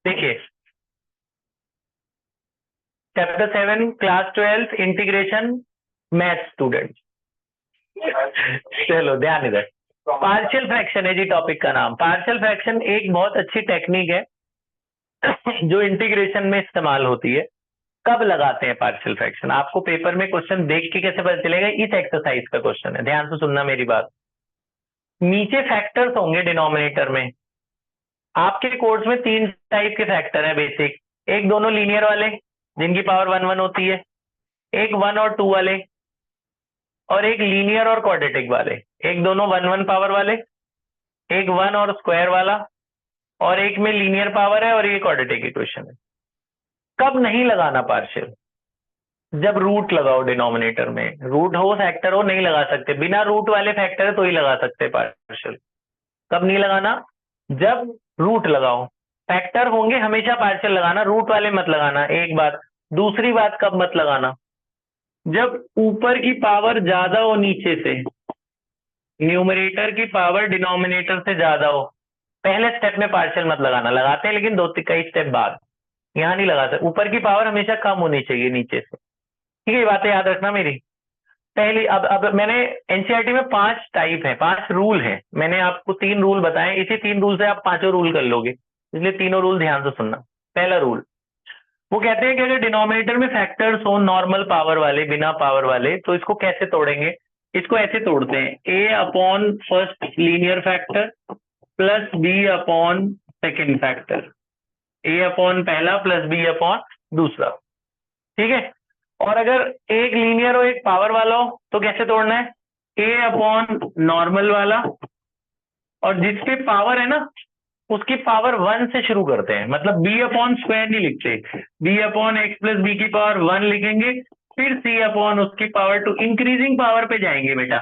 देखिए, chapter 7 class 12 integration math student. चलो ध्यान इधर। पार्शियल फ्रैक्शन है जी टॉपिक का नाम। पार्शियल फ्रैक्शन एक बहुत अच्छी टेक्निक है जो इंटीग्रेशन में इस्तेमाल होती है। कब लगाते हैं पार्शियल फ्रैक्शन? आपको पेपर में क्वेश्चन देख के कैसे पता चलेगा? इस एक्सरसाइज का क्वेश्चन है, ध्यान से सुनना मेरी बात। नीचे फैक्टर्स होंगे डिनोमिनेटर में। आपके कोर्स में 3 टाइप के फैक्टर है बेसिक। एक दोनों लीनियर वाले जिनकी पावर 1 1 होती है, एक 1 और 2 वाले, और एक लीनियर और क्वाड्रेटिक वाले। एक दोनों 1 1 पावर वाले, एक 1 और स्क्वायर वाला, और एक में लीनियर पावर है और ये क्वाड्रेटिक इक्वेशन है। कब नहीं लगाना पार्शियल? जब रूट लगाओ डिनोमिनेटर में। रूट हो फैक्टर हो नहीं लगा सकते। बिना रूट वाले फैक्टर है तो ही लगा सकते पार्शियल। कब नहीं लगाना? जब रूट लगाओ। फैक्टर होंगे हमेशा पार्शियल लगाना, रूट वाले मत लगाना, एक बात। दूसरी बात, कब मत लगाना? जब ऊपर की पावर ज्यादा हो नीचे से, न्यूमरेटर की पावर डिनोमिनेटर से ज्यादा हो। पहले स्टेप में पार्शियल मत लगाना। लगाते हैं लेकिन कई स्टेप बाद। यहां नहीं लगाते। ऊपर की पावर हमेशा कम होनी चाहिए नीचे से। ठीक है, ये बातें याद रखना मेरी। पहली, अब मैंने एनसीईआरटी में 5 टाइप है, 5 रूल है। मैंने आपको 3 रूल बताए, इसी 3 रूल से आप 5 रूल कर लोगे, इसलिए तीनों रूल ध्यान से सुनना। पहला रूल, वो कहते हैं कि अगर डिनोमिनेटर में फैक्टर्स हो नॉर्मल पावर वाले, बिना पावर वाले, तो इसको कैसे तोड़ेंगे? इसको ऐसे तोड़ते हैं, A upon first linear factor plus B upon second factor. A upon पहला प्लस बी अपॉन दूसरा। ठीक है। और अगर एक लीनियर हो एक पावर वाला हो तो कैसे तोड़ना है? ए अपॉन नॉर्मल वाला, और जिसके पावर है ना उसकी पावर 1 से शुरू करते हैं। मतलब बी अपॉन स्क्वायर नहीं लिखते, B upon X plus B की पावर 1 लिखेंगे, फिर सी अपॉन उसकी पावर 2, इंक्रीजिंग पावर पे जाएंगे बेटा।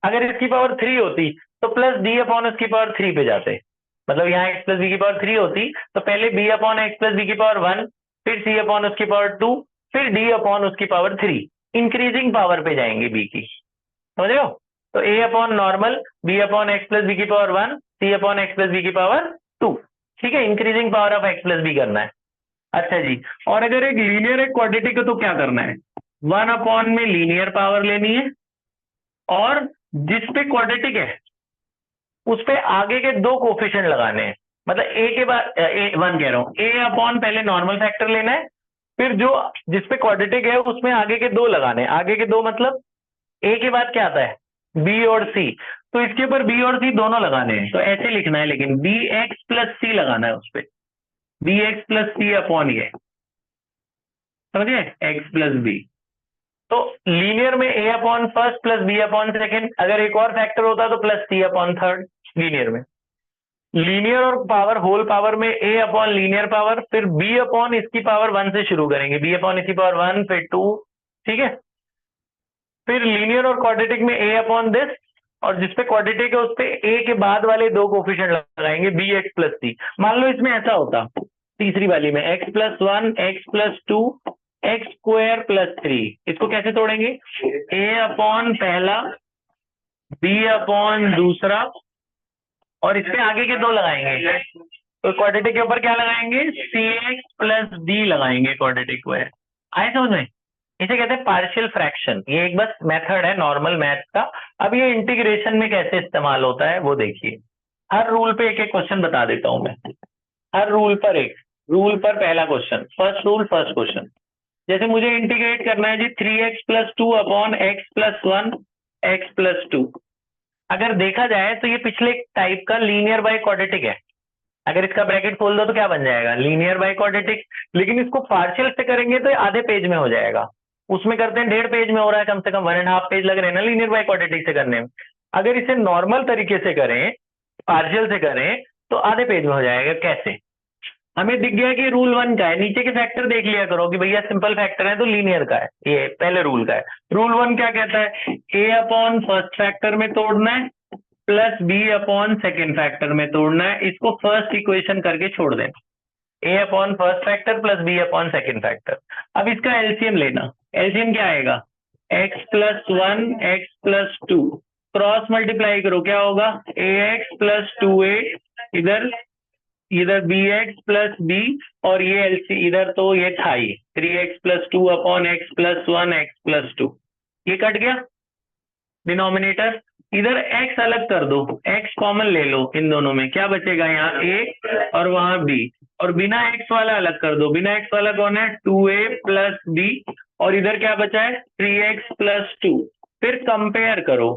अगर इसकी पावर 3 होती तो प्लस डी अपॉन उसकी पावर 3 पे जाते। मतलब यहाँ एक्स प्लस बी की पावर 3 होती तो पहले B upon X plus B की पावर 1, फिर सी अपॉन उसकी पावर 2, फिर डी अपॉन उसकी पावर 3, इंक्रीजिंग पावर पे जाएंगे बी की। समझ रहे हो? तो A upon normal, B upon X plus B की power 1, C upon X plus B की पावर 2। ठीक है, increasing power of X plus B करना है। अच्छा जी, और अगर एक लीनियर एक क्वाड्रेटिक है तो क्या करना है? 1 अपॉन में लीनियर पावर लेनी है, और जिस पे क्वाड्रेटिक है उस पे आगे के 2 कोफिशिएंट लगाने हैं। मतलब ए के बाद ए 1 कह रहा हूं, ए अपॉन पहले नॉर्मल फैक्टर लेना है, फिर जो जिस पे क्वाड्रेटिक है उसमें आगे के 2 लगाने हैं। आगे के 2 मतलब ए के बाद क्या आता है? बी और सी। तो इसके ऊपर बी और सी दोनों लगाने हैं, तो ऐसे लिखना है, लेकिन बी एक्स प्लस सी लगाना है उस पर। B X plus C upon ये, समझिए, एक्स प्लस बी। तो लीनियर में A upon first plus B upon second, अगर एक और फैक्टर होता तो plus C upon third linear में। लीनियर और पावर होल पावर में ए अपॉन लीनियर पावर, फिर बी अपॉन इसकी पावर 1 से शुरू करेंगे, बी अपॉन इसकी पावर 1 फिर 2। ठीक है। फिर लीनियर और क्वाड्रेटिक में ए अपॉन दिस, और जिसपे क्वाड्रेटिक है उस पे ए के बाद वाले 2 कोफिशिएंट लगाएंगे, बी एक्स प्लस सी। मान लो इसमें ऐसा होता, तीसरी वाली में x plus 1 X plus 2 x square plus 3। इसको कैसे तोड़ेंगे? ए अपॉन पहला, बी अपॉन दूसरा, और इसके आगे के 2 लगाएंगे। तो क्वाड्रेटिक के ऊपर क्या लगाएंगे? सी एक्स प्लस डी लगाएंगे क्वाड्रेटिक को। आए समझ में? इसे कहते हैं पार्शियल फ्रैक्शन। ये एक बस मेथड है नॉर्मल मैथ का। अब ये इंटीग्रेशन में कैसे इस्तेमाल होता है वो देखिए। हर रूल पे एक एक क्वेश्चन बता देता हूं मैं। हर रूल पर एक। रूल पर पहला question, first rule first question. जैसे मुझे इंटीग्रेट करना है जी 3x+2 upon X plus 1 X plus 2। अगर देखा जाए तो ये पिछले टाइप का लीनियर बाय क्वाड्रेटिक है। अगर इसका ब्रैकेट खोल दो तो क्या बन जाएगा? Linear by quadratic. लेकिन इसको पार्शियल से करेंगे तो ये आधे पेज में हो जाएगा। उसमें करते हैं 1.5 पेज में हो रहा है, कम से कम 1.5 पेज लग रहे हैं ना लीनियर बाय क्वाड्रेटिक से करने में। अगर इसे नॉर्मल तरीके से करें, पार्शियल से करें, तो आधे पेज में हो जाएगा। कैसे? हमें दिख गया कि रूल 1 का है, नीचे के फैक्टर देख लिया करो कि भैया सिंपल फैक्टर है तो लीनियर का है, ये पहले रूल का है। रूल 1 क्या कहता है? ए अपॉन फर्स्ट फैक्टर में तोड़ना है plus B upon second factor में तोड़ना है। इसको फर्स्ट इक्वेशन करके छोड़ देना, A upon first factor plus B upon second factor. अब इसका एलसीएम लेना। एलसीएम क्या आएगा? X plus 1 X plus 2, cross multiply करो क्या होगा? ए एक्स प्लस 2 ए, इधर इधर बी एक्स प्लस बी और ये एलसी इधर तो ये था ही 3x+2 upon X plus 1 X plus 2, ये कट गया डिनोमिनेटर। इधर x अलग कर दो, x कॉमन ले लो, इन दोनों में क्या बचेगा, यहाँ a और वहां b, और बिना x वाला अलग कर दो, बिना x वाला कौन है 2a प्लस b, और इधर क्या बचा है 3x+2। फिर कंपेयर करो,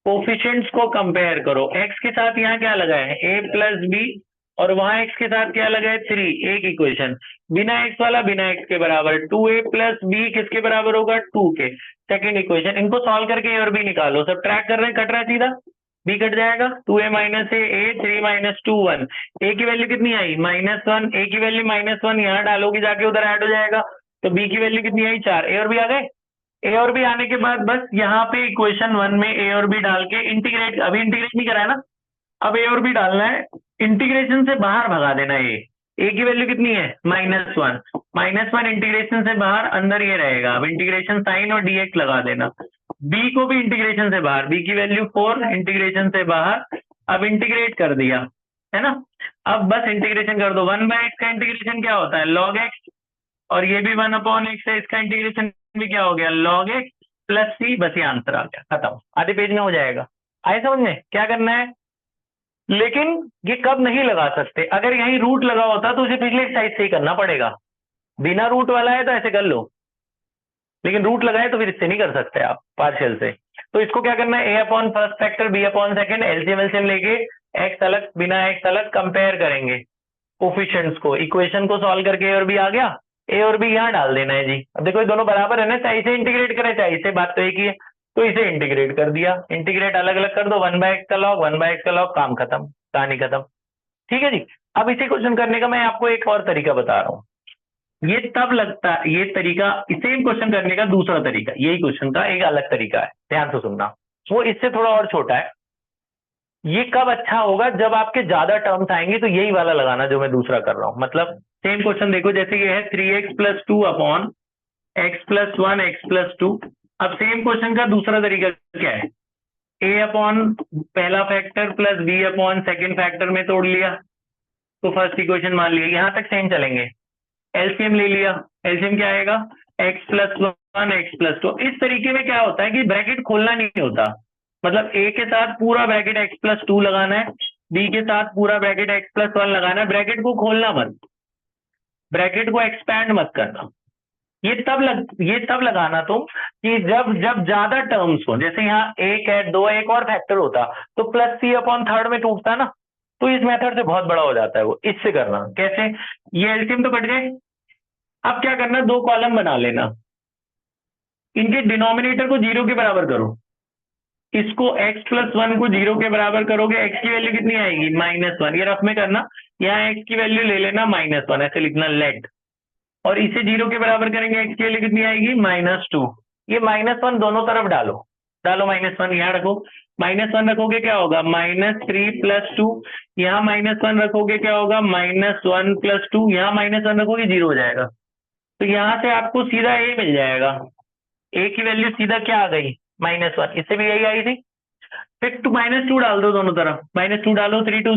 कोफिशिएंट्स को कंपेयर करो, x के साथ यहाँ क्या लगा है a प्लस b और वहां x के साथ क्या लगा है 3, एक इक्वेशन। बिना x वाला बिना x के बराबर 2a प्लस b किसके बराबर होगा 2 के, सेकेंड इक्वेशन। इनको सॉल्व करके a और b निकालो, सब ट्रैक कर रहे हैं, कट रहा है सीधा, b कट जाएगा 2a minus a 3 minus 2 1, a की वैल्यू कितनी आई -1, a की वैल्यू -1 यहाँ डालोगे जाके उधर ऐड हो जाएगा, तो b की वैल्यू कितनी आई 4, a और b आ गए। ए और बी आने के बाद बस यहाँ पे इक्वेशन 1 में ए और बी डाल के इंटीग्रेट, अभी इंटीग्रेट नहीं करा है ना, अब ए और बी डालना है, इंटीग्रेशन से बाहर भगा देना ए की वैल्यू कितनी है -1 इंटीग्रेशन से बाहर, अंदर ये रहेगा, अब इंटीग्रेशन साइन और dx लगा देना। बी को भी इंटीग्रेशन से बाहर, बी की वैल्यू 4 इंटीग्रेशन से बाहर, अब इंटीग्रेट कर दिया है ना, अब बस इंटीग्रेशन कर दो, 1/x का इंटीग्रेशन क्या होता है log x, और ये भी 1/x है, इसका इंटीग्रेशन भी क्या हो गया log x प्लस c, बस ये आंसर आ गया, खत्म, आधे पेज में हो जाएगा। आए समझ में क्या करना है, लेकिन ये कब नहीं लगा सकते, अगर यहीं रूट लगा होता तो उसे पिछले एक्सरसाइज से ही करना पड़ेगा, बिना रूट वाला है तो ऐसे कर लो, लेकिन रूट लगा है तो फिर इससे नहीं कर सकते आप पार्शियल से। तो इसको क्या करना है, a upon first factor b upon second, LCM लेके x अलग बिना x अलग कंपेयर करेंगे कोफिशिएंट्स को, इक्वेशन को सॉल्व करके a और b आ गया, a और b यहाँ डाल देना है जी। अब देखो ये दोनों बराबर है ना, चाहे इसे इंटीग्रेट करें चाहे इसे, बात तो एक ही है, तो इसे इंटीग्रेट कर दिया, इंटीग्रेट अलग अलग कर दो, 1/x का लॉग 1/x का लॉग, काम खत्म, कहानी खत्म। ठीक है जी। अब इसे क्वेश्चन करने का मैं आपको एक और तरीका बता रहा हूँ, ये तब लगता है, ये तरीका सेम क्वेश्चन करने का दूसरा तरीका, यही क्वेश्चन का एक अलग तरीका है, ध्यान से सुनना, वो इससे थोड़ा और छोटा है। ये कब अच्छा होगा, जब आपके ज्यादा टर्म्स आएंगे, तो यही वाला लगाना जो मैं दूसरा कर रहा हूं, मतलब सेम क्वेश्चन देखो, जैसे ये है 3x+2 अपॉन x+1 x+2। अब सेम क्वेश्चन का दूसरा तरीका क्या है, a अपॉन पहला factor plus b upon second factor में तोड़ लिया, तो फर्स्ट इक्वेशन मान लिया, यहां तक सेम चलेंगे, एलसीएम ले लिया, एलसीएम क्या आएगा x+1 x+2। इस तरीके में क्या होता है कि ब्रैकेट खोलना नहीं होता, मतलब a के साथ पूरा ब्रैकेट x+2 लगाना है, b के साथ पूरा ब्रैकेट x+1 लगाना है, ब्रैकेट को खोलना मत, ब्रैकेट को एक्सपैंड मत करना। ये तब लगाना तुम कि जब जब ज्यादा टर्म्स हो, जैसे यहाँ एक है, दो है, एक और फैक्टर होता तो प्लस c अपॉन थर्ड में टूटता ना, तो इस मेथड से बहुत बड़ा हो जाता है वो, इससे करना कैसे, ये एलसीएम तो कट गए, अब क्या करना, दो कॉलम बना लेना, इनके डिनोमिनेटर को 0 के बराबर करो, इसको x+1 को 0 के बराबर करोगे, x की वैल्यू कितनी आएगी -1, ये रफ में करना, यहाँ x की वैल्यू ले लेना -1, ऐसे लिखना लेट, और इसे 0 के बराबर करेंगे, x की वैल्यू कितनी आएगी -2, ये -1 दोनों तरफ डालो, डालो -1 यहाँ रखो, -1 रखोगे क्या होगा -3+2, यहाँ -1 रखोगे क्या होगा -1+2, यहाँ -1 रखोगे 0 हो जाएगा, तो यहाँ से आपको सीधा a मिल जाएगा, a की वैल्यू सीधा क्या आ गई -1, इससे भी यही आई थी, फिर -2 डाल दो दोनों तरफ, -2 डालो, 3 2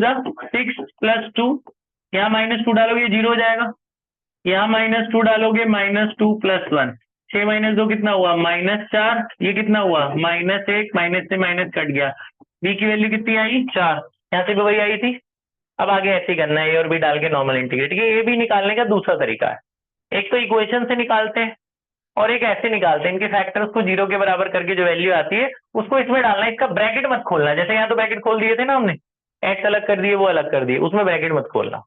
6+2, यहाँ -2 डालोगे 0 हो जाएगा, यहाँ -2 डालोगे -2 + 1, 6 - 2 कितना हुआ -4, ये कितना हुआ -1, माइनस से माइनस कट गया, b की वैल्यू कितनी आई 4, यहाँ से भी वही आई थी। अब आगे ऐसे ही करना है, a और b डाल के नॉर्मल इंटीग्रेट, ये a b निकालने का दूसरा तरीका है, एक तो इक्वेशन से निकालते हैं और एक ऐसे निकालते हैं, इनके फैक्टर्स को 0 के बराबर करके जो वैल्यू आती है उसको इसमें डालना है, इसका ब्रैकेट मत खोलना, जैसे यहाँ तो ब्रैकेट खोल दिए थे ना हमने, x अलग कर दिए वो अलग कर दिए, उसमें ब्रैकेट मत खोलना।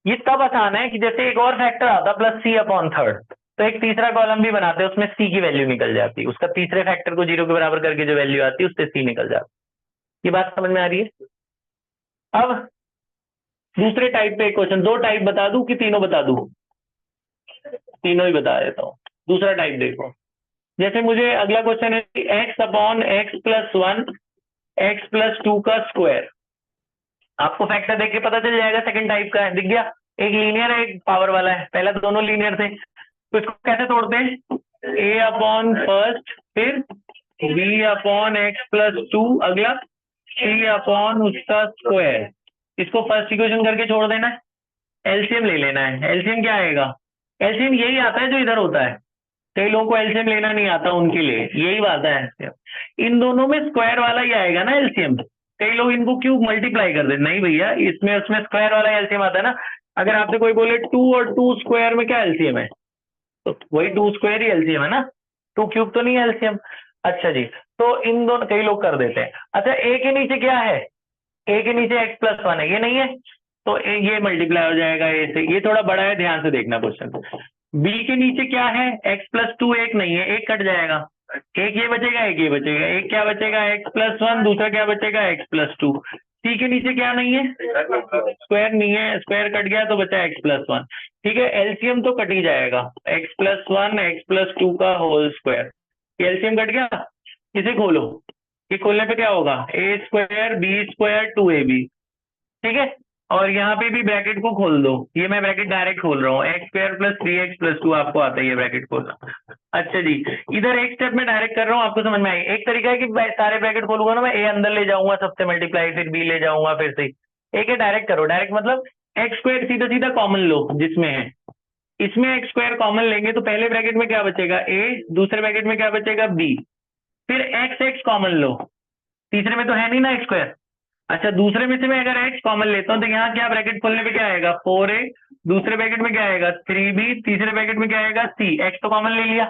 ये तब आसान है कि जैसे एक और फैक्टर आता प्लस c अपॉन थर्ड, तो एक तीसरा कॉलम भी बनाते हैं, उसमें c की वैल्यू निकल जाती है, उसका तीसरे फैक्टर को 0 के बराबर करके जो वैल्यू आती है उससे c निकल जाती है। ये बात समझ में आ रही है। अब दूसरे टाइप पे क्वेश्चन, दो टाइप बता दूं कि तीनों बता दूं, तीनों ही बता देता हूँ। दूसरा टाइप देखो, जैसे मुझे अगला क्वेश्चन है x अपॉन x+1 x+2 का स्क्वायर, आपको फैक्टर देख के पता चल जाएगा सेकंड टाइप का है, दिख गया, एक लीनियर है एक पावर वाला है, पहले तो दोनों लीनियर थे, तो इसको कैसे तोड़ते हैं, a अपॉन फर्स्ट, फिर b अपॉन x+2, अगला c अपॉन उसका स्क्वायर, इसको फर्स्ट इक्वेशन करके छोड़ देना है, एलसीएम ले लेना है। एलसीएम क्या आएगा? एलसीएम यही आता है जो इधर होता है। कई लोगों को एलसीएम लेना नहीं आता, उनके लिए यही बात है एलसीएम। इन दोनों में स्क्वायर वाला ही आएगा ना एलसीएम। कई लोग इनको क्यों मल्टीप्लाई कर देते, नहीं भैया इसमें उसमें स्क्वायर वाला एलसीएम आता है ना। अगर आपसे कोई बोले 2 और 2 स्क्वायर में क्या एलसीएम है, तो वही 2 स्क्वायर ही एलसीएम है ना, 2 क्यूब तो नहीं है एलसीएम। अच्छा जी, तो इन दोनों कई लोग कर देते हैं। अच्छा ए के नीचे क्या है? ए के नीचे x प्लस 1 है, ये नहीं है, तो ये मल्टीप्लाई हो जाएगा ए से। ये थोड़ा बड़ा है, ध्यान से देखना क्वेश्चन। बी के नीचे क्या है? x प्लस 2, एक नहीं है, एक कट जाएगा, एक ये बचेगा, एक ये बचेगा, एक क्या बचेगा x प्लस 1, दूसरा क्या बचेगा x प्लस 2। सी के नीचे क्या नहीं है? स्क्वायर नहीं है, स्क्वायर कट गया तो बचा x प्लस 1। ठीक है, एलसीएम तो कट ही जाएगा, x प्लस 1 x प्लस 2 का होल स्क्वायर, एलसीएम कट गया। इसे खोलो, ये खोलने पे क्या होगा? ए स्क्वायर बी स्क्वायर 2ab। ठीक है, और यहाँ पे भी ब्रैकेट को खोल दो, ये मैं ब्रैकेट डायरेक्ट खोल रहा हूँ, x square plus 3x plus 2, आपको आता है ये ब्रैकेट खोलना। अच्छा जी, इधर एक स्टेप में डायरेक्ट कर रहा हूँ, आपको समझ में आई। एक तरीका है कि सारे ब्रैकेट खोलूंगा ना मैं, ए अंदर ले जाऊंगा सबसे मल्टीप्लाई, फिर बी ले जाऊंगा फिर से। एक है डायरेक्ट करो, डायरेक्ट मतलब एक्स स्क्वायर सीधा सीधा कॉमन लो जिसमें है, इसमें एक्स स्क्वायर कॉमन लेंगे तो पहले ब्रैकेट में क्या बचेगा? ए, दूसरे ब्रैकेट में क्या बचेगा? बी, फिर एक्स एक्स कॉमन लो, तीसरे में तो है नहीं ना एक्स स्क्वायर। अच्छा, दूसरे में से मैं अगर x कॉमन लेता हूँ तो यहाँ क्या ब्रैकेट खोलने पे क्या आएगा? 4a, दूसरे ब्रैकेट में क्या आएगा? 3b, तीसरे ब्रैकेट में क्या आएगा? c, x तो कॉमन ले लिया।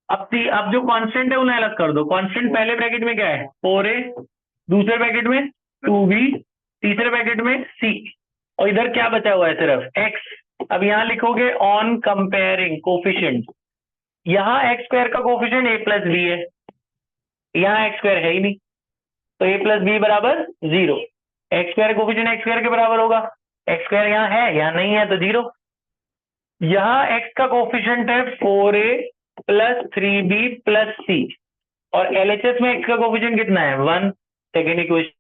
अब जो कांस्टेंट है उन्हें अलग कर दो। कांस्टेंट पहले ब्रैकेट में क्या है? 4a, दूसरे ब्रैकेट में 2b, तीसरे ब्रैकेट में c, और इधर क्या बचा हुआ है? सिर्फ x। अब यहाँ लिखोगे ऑन कंपेयरिंग कोफिशिएंट, यहाँ एक्स स्क्वायर का कोफिशिएंट a प्लस बी है, यहाँ एक्स स्क्वायर है ही नहीं, तो a प्लस बी बराबर 0। X square coefficient x square के बराबर होगा, एक्स स्क्वायर यहाँ है, यहाँ नहीं है तो 0। यहाँ x का कोफिशिएंट है 4a plus 3b plus c, और LHS में x का कोफिशिएंट कितना है? 1। सेकेंड इक्वेशन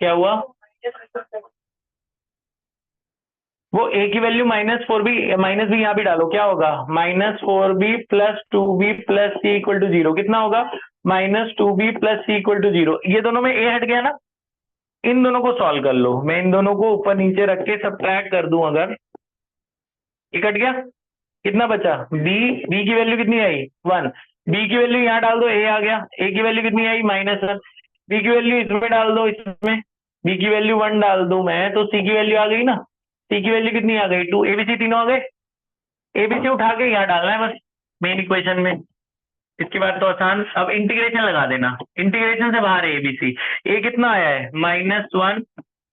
क्या हुआ? वो a की वैल्यू -4b माइनस बी यहाँ भी डालो, क्या होगा? -4b plus 2b plus c equal to 0। कितना होगा? -2b plus c equal to 0। ये दोनों में a हट गया ना, इन दोनों को सॉल्व कर लो। मैं इन दोनों को ऊपर नीचे रख के सब्ट्रैक्ट कर दूं, अगर ये कट गया, कितना बचा? बी की वैल्यू कितनी आई? 1। बी की वैल्यू यहाँ डाल दो, ए आ गया। ए की वैल्यू कितनी आई? -1। बी की वैल्यू इसमें डाल दो, इसमें बी की वैल्यू 1 डाल दो मैं, तो सी की वैल्यू आ गई ना। सी की वैल्यू कितनी आ गई? 2। एबीसी तीनों आ गए, एबीसी उठा के यहाँ डालना है बस मेन इक्वेशन में। इसके बाद तो आसान, अब इंटीग्रेशन लगा देना, इंटीग्रेशन से बाहर है एबीसी। ए कितना आया है? -1,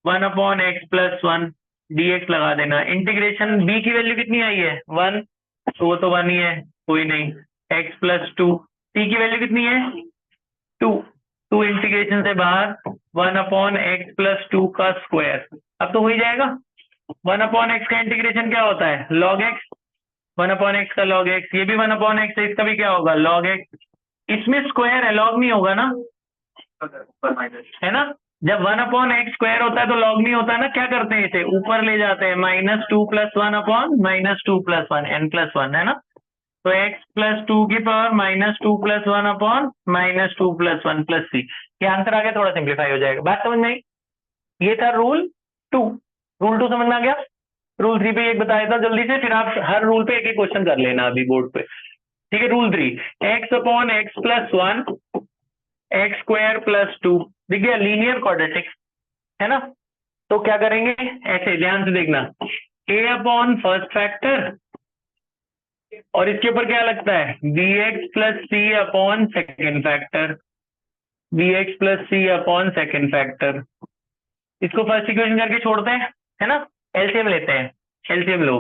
1/x+1 dx लगा देना। इंटीग्रेशन बी की वैल्यू कितनी आई है? 1, तो वो तो 1 ही है, कोई नहीं। x+2, सी की वैल्यू कितनी है? 2। 2 इंटीग्रेशन से बाहर, 1/x+2 का स्क्वायर। अब तो हो ही जाएगा। 1/x का इंटीग्रेशन क्या होता है? log x। 1/x का log x, ये भी 1/x है, इसका भी क्या होगा? log x। इसमें स्क्वायर है, log नहीं होगा ना, है ना। जब 1/x स्क्वायर होता है तो log नहीं होता है ना। क्या करते हैं? इसे ऊपर ले जाते हैं, -2 + 1/-2 + 1 n+1, है ना। तो x + 2 की पावर -2 + 1/-2 + 1 + c। ये आंसर आ गया, थोड़ा सिंप्लीफाई हो जाएगा। बात समझ में आई? ये था रूल 2। रूल 2 समझ में आ गया? रूल 3 पे एक बता देता जल्दी से, फिर आप हर रूल पे एक एक क्वेश्चन कर लेना अभी बोर्ड पे। ठीक है, रूल 3, x/x+1 x² + 2, दिख गया? लीनियर क्वाड्रेटिक, है ना। तो क्या करेंगे? ऐसे ध्यान से देखना, a/ फर्स्ट फैक्टर, और इसके ऊपर क्या लगता है? bx + c/ second factor, bx + c/ second factor. इसको फर्स्ट इक्वेशन करके छोड़ते हैं, है ना। एलसीएम लेते हैं, एलसीएम लो।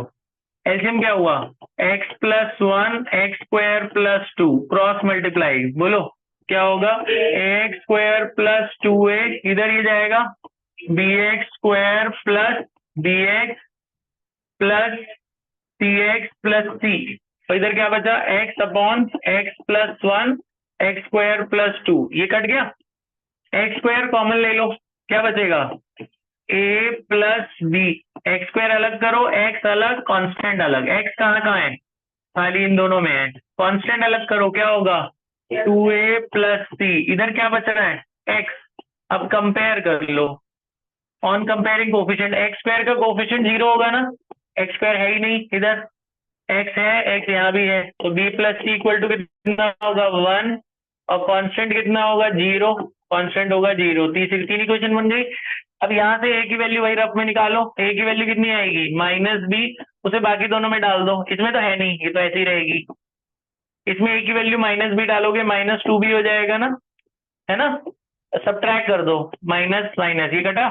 एलसीएम क्या हुआ? x+1 x² + 2 क्रॉस मल्टीप्लाई, बोलो क्या होगा? x² + 2a, इधर ये जाएगा bx² + bx प्लस सी एक्स प्लस सी, तो इधर क्या बचा, x upon X plus one x square plus two, ये कट गया, एक्स स्क्वायर कॉमन ले लो, क्या बचेगा, ए प्लस बी, एक्स स्क्वायर अलग करो, एक्स अलग कांस्टेंट अलग, एक्स कहाँ कहाँ है, खाली इन दोनों में है, कांस्टेंट अलग करो, क्या होगा 2a प्लस सी, इधर क्या बच रहा है एक्स, अब कंपेयर कर लो, on comparing coefficient, x square का कोफिशिएंट 0 होगा ना, एक्स स्क्वायर है ही नहीं इधर, एक्स है, एक्स यहाँ भी है, तो b plus C equal to कितना होगा 1, और कांस्टेंट कितना होगा 0, कांस्टेंट होगा 0, तीसरी क्वेश्चन बन गई। अब यहाँ से a की वैल्यू वही रफ में निकालो, a की वैल्यू कितनी आएगी -b, उसे बाकी दोनों में डाल दो, इसमें तो है नहीं, ये तो ऐसी रहेगी, इसमें a की वैल्यू -b डालोगे -2b हो जाएगा ना, है ना, सब्ट्रैक्ट कर दो, माइनस माइनस ये कटा,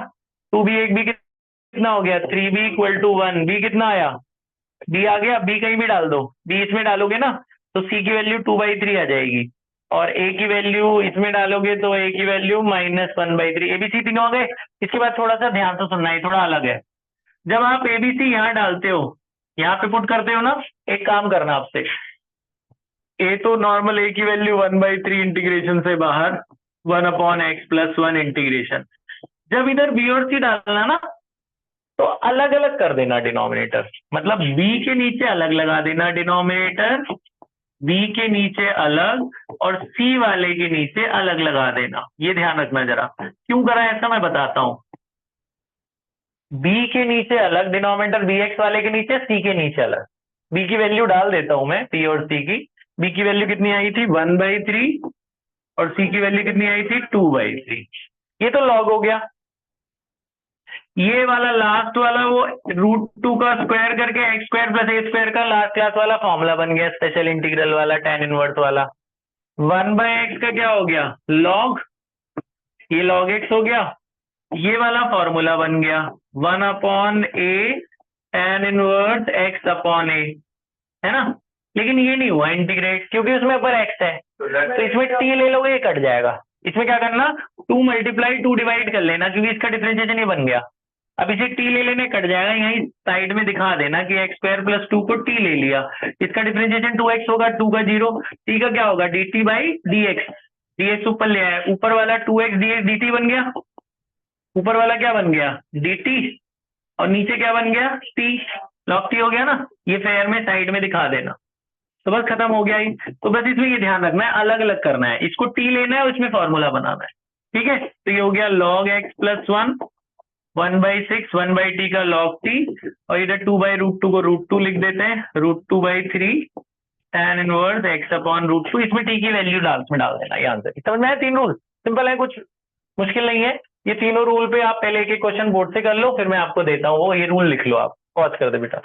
2b एक b कितना हो गया 3b इक्वल टू 1, b कितना आया, b आ गया, b कहीं भी डाल दो, b इसमें डालोगे ना तो c की वैल्यू 2/3 आ जाएगी, और a की वैल्यू इसमें डालोगे तो a की वैल्यू -1/3, abc तीनों आ गए। इसके बाद थोड़ा सा ध्यान से सुनना है, थोड़ा अलग है, जब आप abc यहाँ डालते हो, यहाँ पे पुट करते हो ना, एक काम करना आपसे, a तो नॉर्मल a की वैल्यू 1/3 इंटीग्रेशन से बाहर 1/x प्लस 1 इंटीग्रेशन, जब इधर b और c डालना ना तो अलग अलग कर देना डिनोमिनेटर, मतलब b के नीचे अलग लगा देना डिनोमिनेटर, b के नीचे अलग और c वाले के नीचे अलग लगा देना, ये ध्यान रखना जरा, क्यों करा ऐसा मैं बताता हूं, b के नीचे अलग डिनोमिनेटर, bx वाले के नीचे, c के नीचे अलग, b की वैल्यू डाल देता हूं मैं, p और c की, b की वैल्यू कितनी आई थी 1/3 और c की वैल्यू कितनी आई थी 2/3, ये तो लॉग हो गया, ये वाला लास्ट वाला वो √2 का स्क्वायर करके एक्स स्क्वायर प्लस ए स्क्वायर का लास्ट क्लास वाला फॉर्मूला बन गया, स्पेशल इंटीग्रल वाला tan इनवर्स वाला, 1/x का क्या हो गया लॉग, ये log x हो गया, ये वाला फॉर्मूला बन गया 1/a tan inverse x upon a, है ना, लेकिन ये नहीं हुआ इंटीग्रेट, क्योंकि उसमें ऊपर x है, तो इसमें t ले लोगे ये कट जाएगा, इसमें क्या करना 2 × 2 डिवाइड कर लेना, क्योंकि इसका डिफरेंशिएशन ये बन गया, अब इसे t ले लेने कट जाएगा, यहीं साइड में दिखा देना कि x स्क्वायर प्लस 2 को t ले लिया, इसका डिफरेंशिएशन 2x होगा, 2 का 0, t का क्या होगा dt/dx, dx ऊपर ले आया, ऊपर वाला 2x dx dt बन गया, ऊपर वाला क्या बन गया dt, और नीचे क्या बन गया t, log t हो गया ना, ये फेयर में साइड में दिखा देना, तो बस खत्म हो गया ही, तो बस इसमें ये ध्यान रखना है अलग अलग करना है, इसको t लेना है और इसमें फॉर्मूला बनाना है, ठीक है, तो ये हो गया log x प्लस 1/6 1/t का log t, और इधर 2/√2 को √2 लिख देते हैं, √2/3 tan इनवर्स x अपॉन √2, इसमें t की वैल्यू में डाल देना, ये आंसर, समझ में आया, 3 रूल सिंपल है, कुछ मुश्किल नहीं है, ये तीनों रूल पे आप पहले एक एक क्वेश्चन बोर्ड से कर लो, फिर मैं आपको देता हूँ वो, ये रूल लिख लो आप, पॉज कर दे बेटा।